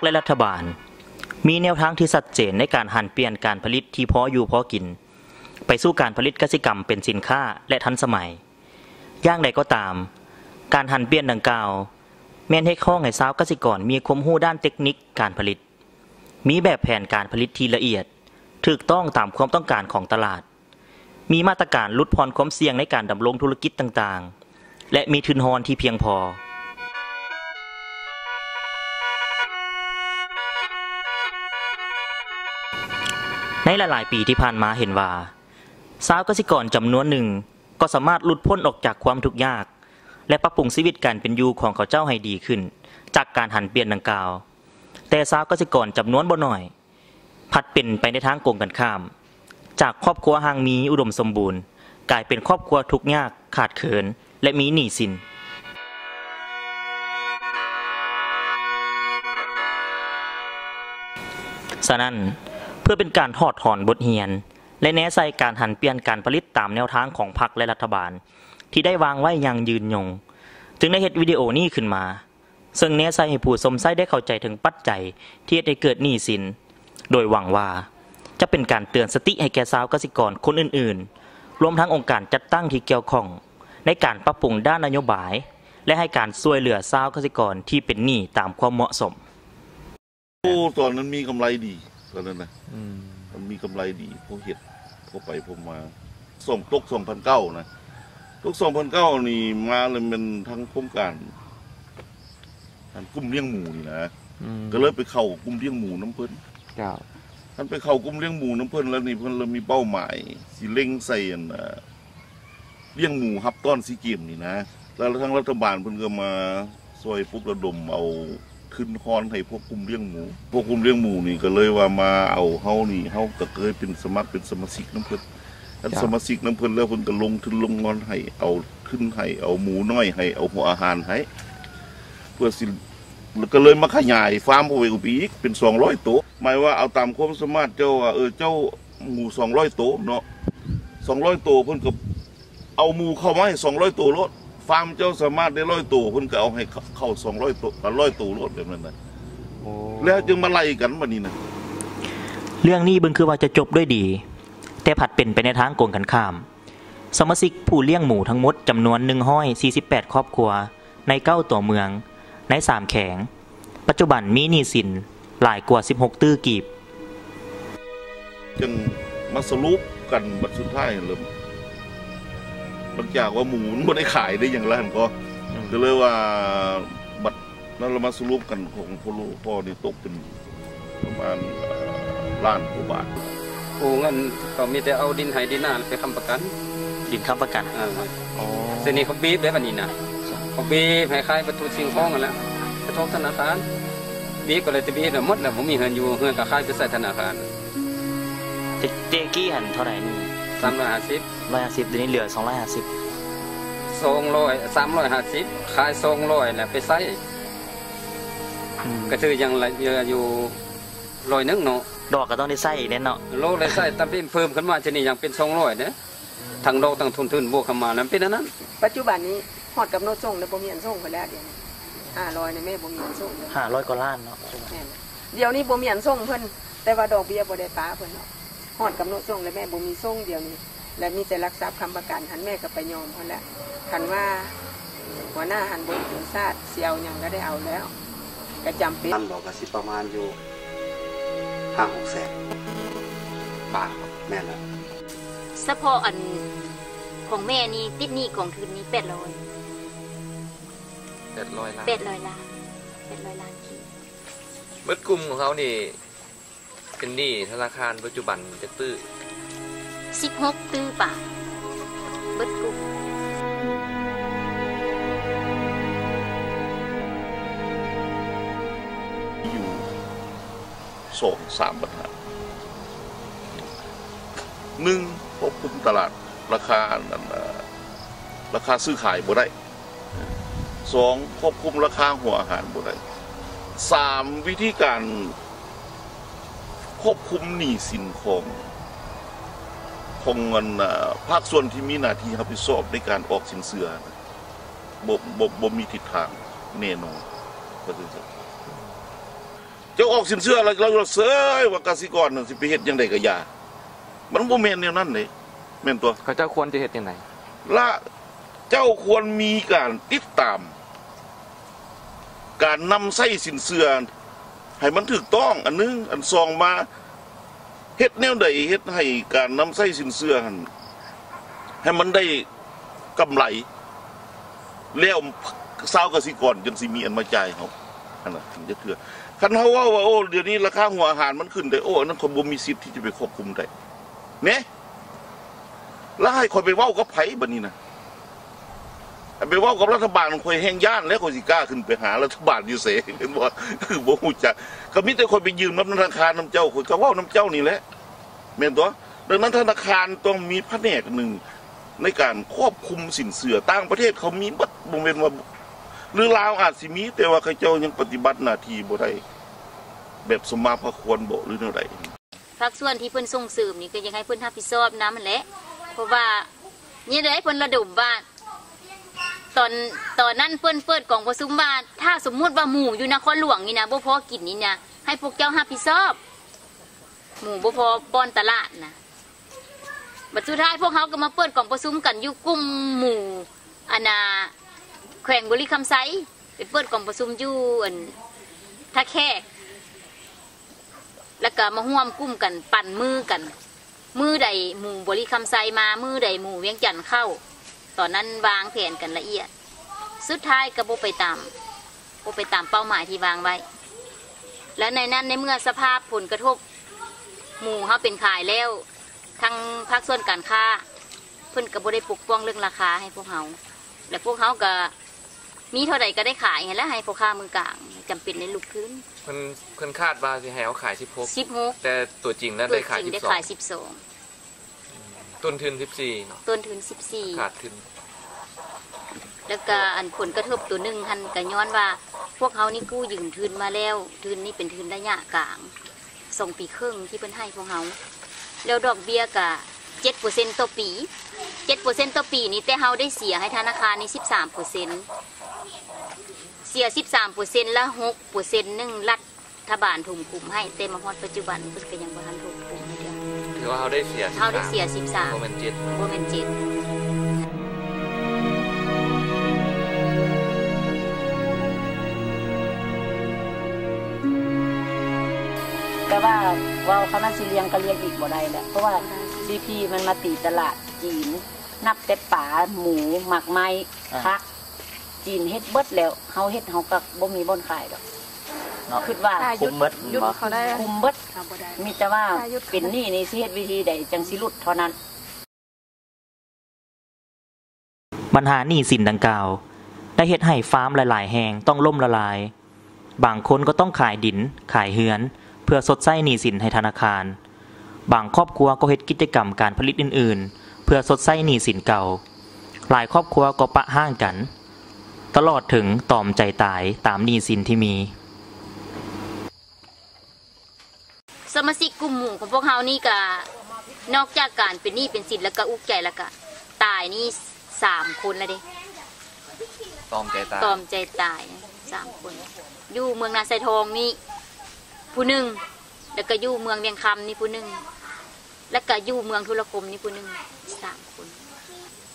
และรัฐบาลมีแนวทางที่ชัดเจนในการหันเปลี่ยนการผลิตที่พออยู่พอกินไปสู่การผลิตกสิกรรมเป็นสินค้าและทันสมัยอย่างใดก็ตามการหันเปลี่ยนดังกล่าวแม่นให้ข้อให้ชาวกสิกรมีความรู้ด้านเทคนิคการผลิตมีแบบแผนการผลิตที่ละเอียดถูกต้องตามความต้องการของตลาดมีมาตรการลดผ่อนความเสี่ยงในการดำรงธุรกิจต่างๆและมีทุนทรัพย์ที่เพียงพอในหลายๆปีที่ผ่านมาเห็นว่าชาวกสิกรจำนวนหนึ่งก็สามารถหลุดพ้นออกจากความทุกข์ยากและปรับปรุงชีวิตการเป็นอยู่ของเขาเจ้าให้ดีขึ้นจากการหันเปลี่ยนดังกล่าวแต่ชาวกสิกรจำนวนบ่น้อยผัดเป็นไปในทางตรงกันข้ามจากครอบครัวห่างมีอุดมสมบูรณ์กลายเป็นครอบครัวทุกข์ยากขาดเขินและมีหนี้สินฉะนั้นเพื่อเป็นการถอดถอนบทเรียนและแนะใส่การหันเปลี่ยนการผลิตตามแนวทางของพรรคและรัฐบาลที่ได้วางไว้อย่างยืนยงจึงได้เฮ็ดวิดีโอนี้ขึ้นมาซึ่งแนะใส่ให้ผู้ชมได้เข้าใจถึงปัจจัยที่ให้เกิดหนี้สินโดยหวังว่าจะเป็นการเตือนสติให้แก่ชาวเกษตรกรคนอื่นๆรวมทั้งองค์การจัดตั้งที่เกี่ยวข้องในการปรับปรุงด้านนโยบายและให้การช่วยเหลือชาวเกษตรกรที่เป็นหนี้ตามความเหมาะสมตอนนั้นมีกำไรดีตอนนั้นนะมันมีกำไรดีพวกเห็ดพวกไปพวกมาส่งตก2009นะตก2009นี่มาเลยเป็นทั้งโครงการกลุ่มเลี้ยงหมูนี่นะก็เลยไปเข้ากลุ่มเลี้ยงหมูน้ำเพิ่นท่านไปเข้ากลุ่มเลี้ยงหมูน้ำเพิ่นแล้วนี่เพิ่นเรามีเป้าหมายสิเล็งใส่เลี้ยงหมูฮับต้อนซีเกมนี่นะแล้วทางรัฐบาลเพิ่นก็มาซอยปุ๊บระดมเอาขึ้นคอนให้พวกกลุ่มเลี้ยงหมูนี่ก็เลยว่ามาเอาเฮานี่เฮาก็เคยเป็นสมาชิกน้ำเพิ่นท่านสมาชิกน้ำเพิ่นแล้วเพิ่นก็ลงทุนลงงอนให้เอาขึ้นให้เอาหมูน้อยให้เอาหัวอาหารให้เพื่อสิก็เลยมาขยายฟาร์มไปอีกเป็น200ตัวหมายว่าเอาตามความสามารถเจ้าว่าเจ้าหมู200ตัวเนาะ200ตัวเพิ่นก็เอาหมูเข้ามาให้200ตัวรถฟาร์มเจ้าสามารถได้100ตัวเพิ่นก็เอาให้เข้า200ตัว100ตัวรถแบบนั้นนะแล้วจึงมาไล่กันบัดนี้นะเรื่องนี้เบิ่งคือว่าจะจบด้วยดีแต่ผัดเป็นไปในทางตรงกันข้ามสมาชิกผู้เลี้ยงหมูทั้งหมดจำนวน148ครอบครัวใน9ตัวเมืองใน3แขวงปัจจุบันมีหนี้สินหลายกว่า16ตื้อกีบจึงมาสรุปกันบัดสุดท้ายเลยบางอย่างว่าหมูไม่ได้ขายได้อย่างไรก็เลยว่าบัดนั้นเรามาสรุปกันของพ่อนี่ตกเป็นประมาณล้านกว่าบาทโอ้เงินเขามีแต่เอาดินไถดินนาไปค้ำประกันดินค้ำประกันเส้นนี้เขาบีบได้แบบนี้นะเขาบีบให้คล้ายประตูสิ่งของกันแล้วกระทบธนาคารบีบก็เลยจะบีบหมดแล้วผมมีเงินอยู่เงินกับคล้ายไปใส่ธนาคารเจกี้หันเท่าไหร่นี่350เดี๋ยวนี้เหลือ250 350ขาย200แล้วไปใส่ก็คือยังเหลืออยู่100เนาะดอกก็ต้องได้ใส่แน่เนาะโลได้ใส่ตามที่เพิ่มขึ้นมาจะนี่ยังเป็น200เนี่ยทั้งดอกทั้งทุนบวกเข้ามานั้นเป็นนั้นปัจจุบันนี้ฮอดกับโนส่งแล้วบ่มีอันส่งไปแล้วเดี๋ยวนี้500นี่แม่บ่มีอันส่ง500กว่าล้านเนาะเดี๋ยวนี้บ่มีอันส่งเพิ่นแต่ว่าดอกเบี้ยบ่ได้ป้าเพิ่นเนาะฮอดกับโนส่งแล้วแม่บ่มีส่งเดี๋ยวนี้และมีแต่รักทรัพย์ค้ำประกันหันแม่ก็ไปยอมเพิ่นแล้วคันว่าหัวหน้าหันบ่ถึงชาติเสียวหยังก็ได้เอาแล้วก็จำเป็นดอกก็สิประมาณอยู่5-6 แสนบาทแม่นะเฉพาะอันของแม่นี่ติดหนี้กองทุนนี้800 ล้าน800 ล้านกีบเบิดกลุ่มของเขานี่เป็นหนี้ธนาคารปัจจุบันจะตื้อ16ตื้อป่ะเบิดกลุ่มอยู่2-3 ปัญหา1ควบคุมตลาดราคาซื้อขายบ่ได้2ควบคุมราคาหัวอาหารบ่ได้3วิธีการควบคุมหนี้สินของเงินภาคส่วนที่มีหน้าที่รับผิดชอบในการออกสินเชื่อบ่มีทิศทางแน่นอนก็คือ เจ้าออกสินเชื่อเราเสยว่ากสิกรนั่นสิไปเฮ็ดจังไดก็อย่ามันบ่แม่นแนวนั้นเด้แม่นตัว เขาเจ้าควรจะเฮ็ดจังได๋ละเจ้าควรมีการติดตามการนำใช้สินเชื่อให้มันถูกต้องอันนึงอันสองมาเฮ็ดแนวใดเฮ็ดให้การนำใช้สินเชื่อหั่นให้มันได้กำไรแล้วชาวกสิกรจังสิมีอันมาจ่ายเฮาอันน่ะถึงจะเถื่อคันเฮาว่าโอ้เดี๋ยวนี้ราคาหัวอาหารมันขึ้นได้โอ้อันนั้นคนบ่มีสิทธิ์ที่จะไปควบคุมได้แหน่แล้วให้คนไปเว้ากับไผบัดนี้นะไปเว้ากับรัฐบาลข่อยแห่งย่านแล้วข่อยสิกล้าขึ้นไปหารัฐบาลอยู่เสเห็นบ่คือบ่ฮู้จักก็มีแต่คนไปยืมธนาคารนำเจ้าข่อยก็เว้านำเจ้านี่แหละแม่นตัวดังนั้นธนาคารต้องมีแผนกหนึ่งในการควบคุมสินเชื่อต่างประเทศเขามีบ่แม่นว่าหรือลาวอาจสิมีแต่ว่าเขาเจ้ายังปฏิบัติหน้าที่บ่ได้แบบสมมาพระควรบ่หรือแนวใดภาคส่วนที่เพิ่นส่งเสริมนี่ก็ยังให้เพิ่นรับผิดชอบนำนั่นแหละเพราะว่านี่ได้เพิ่นระดมบ้านตอนนั้นเพิ่นเปิดกล่องประชุมบ้านถ้าสมมุติว่าหมู่อยู่นครหลวงนี่นะบ่พอกินนี่นะให้พวกเจ้ารับผิดชอบหมู่บ่พอป้อนตลาดนะบัดสุดท้ายพวกเขาก็มาเปิดกล่องประชุมกันอยู่กลุ่มหมู่อันน่ะแขวงบุรีคำไซไปเปิดกล่องประชุมอยู่อันท่าแขกแล้วก็มาร่วมกลุ่มกันปั่นมือกันมือใดหมู่บุรีคำไซมามือใดหมู่เวียงจันทน์เข้าตอนนั้นวางแผนกันละเอียดสุดท้ายก็บ่ไปตามเป้าหมายที่วางไว้และในนั้นในเมื่อสภาพผลกระทบหมู่เขาเป็นขายแล้วทั้งภาคส่วนการค้าเพิ่นก็บ่ได้ปกป้องเรื่องราคาให้พวกเขาและพวกเขาก็มีเท่าใดก็ได้ขายแล้วให้พ่อค้ามือกลางจำเป็นในลูกคืนเพิ่นคาดว่าสิให้เอาขาย16แต่ตัวจริงแล้วได้ขาย12ต้นทุน14เนาะต้นทุน14ขาดทุนแล้วก็อันผลกระทบตัวนึงหันก็ย้อนว่าพวกเขานี่กู้ยืมทุนมาแล้วทุนนี่เป็นทุนระยะกลาง2 ปีครึ่งที่เพิ่นให้พวกเขาแล้วดอกเบี้ยก็7% ต่อปี7% ต่อปีนี่แต่เฮาได้เสียให้ธนาคารนี่ 13% เสีย 13% แล้ว 6% นึงรัฐบาลทุ่มคุมให้แต่มาฮอดปัจจุบันเพิ่นก็ยังบ่ทันถูกคุมให้เด้อถือว่าเฮาได้เสีย13บ่แม่น7บ่แม่น7แต่ว่าคณะสิเลียงก็เรียกอีกบ่ได้แหละเพราะว่า CP มันมาตีตลาดจีนนับแต่ป่าหมูหมักไม้พักจีนเฮ็ดเบิดแล้วเฮาเฮ็ดเฮาก็บ่มีบ่อนขายดอกคิดว่าคุมเบิดยุดเขาได้คุมเบิดมีแต่ว่าเป็นหนี้นี่สิเฮ็ดวิธีใดจังสิหลุดเท่านั้นปัญหาหนี้สินดังกล่าวได้เฮ็ดให้ฟาร์มหลายๆแห่งต้องล่มละลายบางคนก็ต้องขายดินขายเฮือนเพื่อชดใช้หนี้สินให้ธนาคารบางครอบครัวก็เฮ็ดกิจกรรมการผลิตอื่นๆเพื่อชดใช้หนี้สินเก่าหลายครอบครัวก็ปะห้างกันตลอดถึงตอมใจตายตามหนี้สินที่มีสมาชิกกลุ่มหมู่ของพวกเฮานี่ก็นอกจากการเป็นหนี้เป็นสินแล้วก็อุกใจแล้วก็ตายนี่3 คนแล้วเด้ตอมใจตาย3 คนอยู่เมืองนาไซทองนี่ผู้หนึ่งแล้วก็อยู่เมืองเวียงคำนี่ผู้หนึ่งแล้วก็อยู่เมืองธุรคมนี่ผู้หนึ่ง3 คน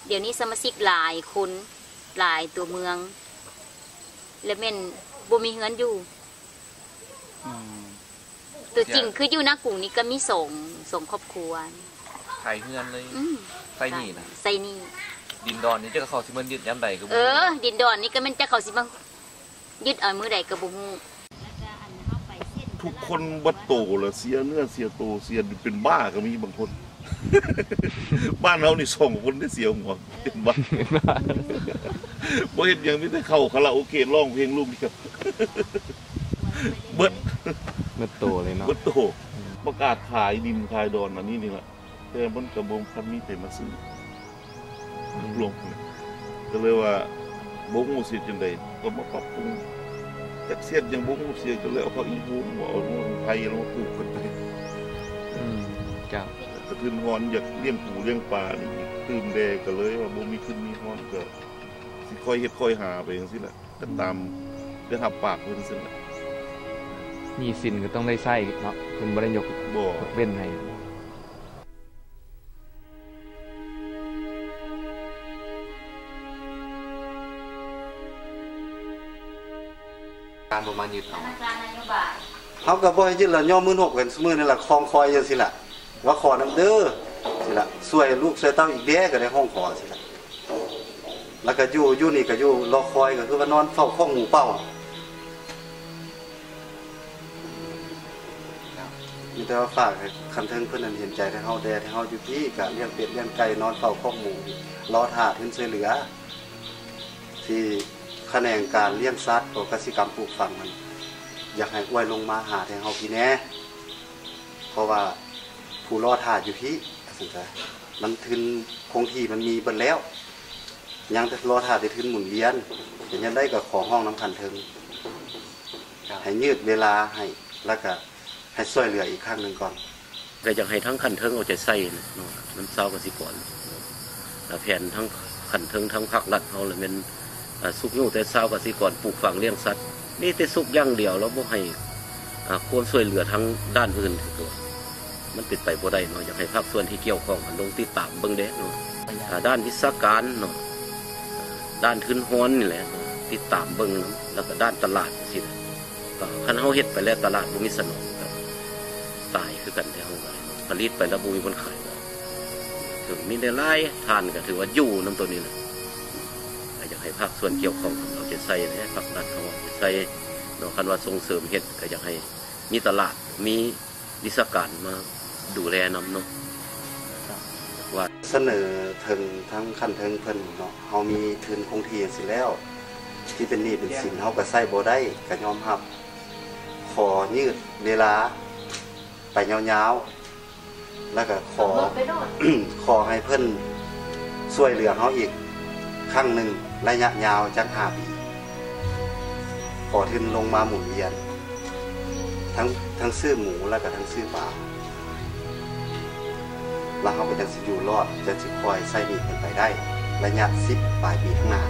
เดี๋ยวนี้สมาชิกหลายคนหลายตัวเมืองและแม่นบ่มีเฮือนอยู่ตัวจริงคืออยู่นะกลุ่มนี้ก็มีส่งครอบครัวขายเฮือนเลยใส่นี่นะใส่นี่ดินดอนนี่จะเขาสิมันยึดยามใดก็บ่ดินดอนนี่ก็มันจะเขาสิมายึดเอามื้อใดก็บ่ฮู้ทุกคนบ่โตแล้วเสียเนื้อเสียโตเสียเป็นบ้าก็มีบางคนบ้านเฮานี่2 คนได้เสียหัวเป็นบ้าบ่เฮ็ดหยังมีแต่เข้าคาราโอเกะร้องเพลงลูกนี่ครับเบิดโตเลยเนาะเบิดโตประกาศขายดินขายดอนอันนี้นี่แหละแต่มันก็บ่คันมีแต่มาซื้อรวมก็เลยว่าบ่ฮู้สิจังได๋ก็มาปรับปรุงจักเสียดยังบ่ฮู้เสียก็เลยเอาเขาอีฮูมเอาไผแล้วมาปลูกกันไปครับกระทืนฮ้อนอยากเลี้ยงปูเลี้ยงปลานี่ตื่นแดก็เลยว่าบ่มีขึ้นมีฮ้อนก็สิค่อยเฮ็ดค่อยหาไปจังซี่แหละก็ตามได้รับปากเพิ่นซั่นแหละ หนี้สินก็ต้องได้ใช้เนาะเพิ่นบ่ได้ยก บ่ เว้นให้การบ่มายึดเอา การนโยบาย เฮาก็บ่ให้ยึดละย่อมือหกกันซุมื้อนี่ล่ะคลองคอยจังซี่ล่ะว่าขอนํเด้อสิล่ะช่วยลูกช่วยเต้าอีกแด้ก็ได้ห้องขอสิล่ะแล้วก็อยู่นี่ก็อยู่รอคอยก็คือว่านอนเฝ้าข้องหมูเป้ามีแต่ว่าฝากให้คันเทิงเพิ่นนั้นเห็นใจให้เฮาแดให้เฮาอยู่ที่ก็เลี้ยงเป็ดเลี้ยงไก่นอนเฝ้าข้องหมูรอท่าถึงช่วยเหลือที่แขนงการเลี้ยงสัตว์ของกสิกรรมปลูกฝังมันอยากให้อวยลงมาหาแทนเฮาพี่แน่เพราะว่าผู้รอท่าอยู่พี่สิจ้ะมันทึนคงที่มันมีเบิดแล้วยังแต่รอท่าได้ทึนหมุนเวียนเป็นยังได้ก็ขอห้องน้ำคันเทิงให้ยืดเวลาให้แล้วก็ให้ช่วยเหลืออีกครั้งหนึ่งก่อน ก็อยากให้ทั้งคันเทิงเอาใจใส่เนาะน้ำเศร้ากสิกรแผนทั้งคันเทิงทั้งภาครัฐเขาเลยเป็นสุกอยู่แต่เศร้ากสิกรปลูกฝังเลี้ยงสัตว์นี่แต่สุกอย่างเดียวแล้วบ่ให้ควรช่วยเหลือทั้งด้านอื่นตัวมันปิดไปบ่ได้เนาะอยากให้ภาคส่วนที่เกี่ยวข้องลงติดตามเบิ่งเด้เนาะด้านวิชาการเนาะด้านทุนฮ้อนนี่แหละติดตามเบิ่งแล้วก็ด้านตลาดสิก็คันเฮาเฮ็ดไปแล้วตลาดบ่มีสนองครับตายคือกันแต่เฮาผลิตไปแล้วบ่มีคนขายถึงมีได้หลายทานก็ถือว่าอยู่นำตัวนี้แหละอยากให้ภาคส่วนเกี่ยวข้องเอาใจใส่นะภาครัฐเขาเอาใจใส่เนาะคันว่าส่งเสริมเฮ็ดก็อยากให้มีตลาดมีวิชาการมาดูแลนำเนาะว่าเสนอถึงทั้งคันเทิงเพิ่นเนาะเฮามีทุนคงที่สิแล้วที่เป็นหนี้เป็นสินเฮาก็ใช้บ่ได้ก็ยอมรับขอยืดเวลาไปยาวๆแล้วก็ขอให้เพิ่นช่วยเหลือเฮาอีกครั้งหนึ่งระยะยาวจัก5 ปีขอทุนลงมาหมุนเวียนทั้งซื้อหมูแล้วก็ทั้งซื้อปลาแล้วเฮาก็จังสิอยู่รอดจังสิคอยใช้หนี้เพิ่นไปได้ระยะ10 ปลายปีข้างหน้า